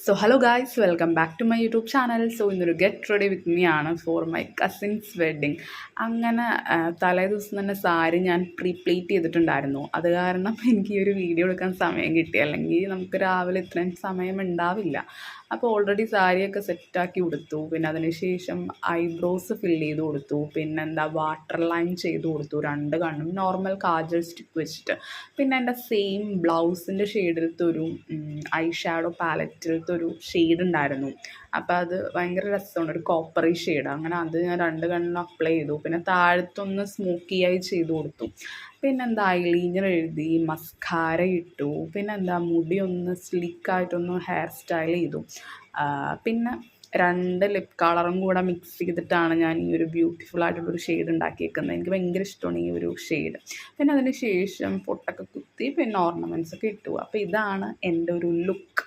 So hello guys, welcome back to my YouTube channel. So ഇന്നൊരു get ready with me ആണ് for my cousin's wedding. അങ്ങനെ തലേ ദിവസം തന്നെ സാരി ഞാൻ പ്ലേറ്റ് ചെയ്തിട്ടുണ്ടായിരുന്നു. അത് കാരണം എനിക്ക് ഈ ഒരു വീഡിയോ എടുക്കാൻ സമയം കിട്ടി, അല്ലെങ്കിൽ നമുക്ക് രാവിലെ ഇത്രയും സമയം ഉണ്ടാവില്ല. അപ്പോൾ ഓൾറെഡി സാരിയൊക്കെ സെറ്റാക്കി കൊടുത്തു. പിന്നെ അതിന് ശേഷം ഐബ്രോസ് ഫില്ല് ചെയ്ത് കൊടുത്തു. പിന്നെന്താ വാട്ടർ ലൈൻ ചെയ്ത് കൊടുത്തു, രണ്ട് കണ്ണും നോർമൽ കാജൽ സ്റ്റിക്ക് വെച്ചിട്ട്. പിന്നെ എൻ്റെ സെയിം ബ്ലൗസിൻ്റെ ഷെയ്ഡിലത്തെ ഒരു ഐ ഷാഡോ പാലറ്റിലത്തെ ഒരു ഷെയ്ഡ് ഉണ്ടായിരുന്നു. അപ്പോൾ അത് ഭയങ്കര രസമുണ്ട്, ഒരു കോപ്പറി ഷെയ്ഡ്. അങ്ങനെ അത് ഞാൻ രണ്ട് കണ്ണിനും അപ്ലൈ ചെയ്തു. പിന്നെ താഴത്തൊന്ന് സ്മോക്കിയായി ചെയ്ത് കൊടുത്തു. പിന്നെന്താ ഐലൈനർ എഴുതി, മസ്കാര ഇട്ടു. പിന്നെന്താ മുടി ഒന്ന് സ്ലിക്കായിട്ടൊന്ന് ഹെയർ സ്റ്റൈൽ ചെയ്തു. പിന്നെ രണ്ട് ലിപ് കളറും കൂടെ മിക്സ് ചെയ്തിട്ടാണ് ഞാൻ ഈ ഒരു ബ്യൂട്ടിഫുൾ ആയിട്ടുള്ളൊരു ഷെയ്ഡ് ഉണ്ടാക്കിയേക്കുന്നത്. എനിക്ക് ഭയങ്കര ഇഷ്ടമാണ് ഈ ഒരു ഷെയ്ഡ്. പിന്നെ അതിന് ശേഷം പൊട്ടൊക്കെ കുത്തി പിന്നെ ഓർണമെൻറ്റ്സ് ഒക്കെ ഇട്ടു. അപ്പോൾ ഇതാണ് എൻ്റെ ഒരു ലുക്ക്.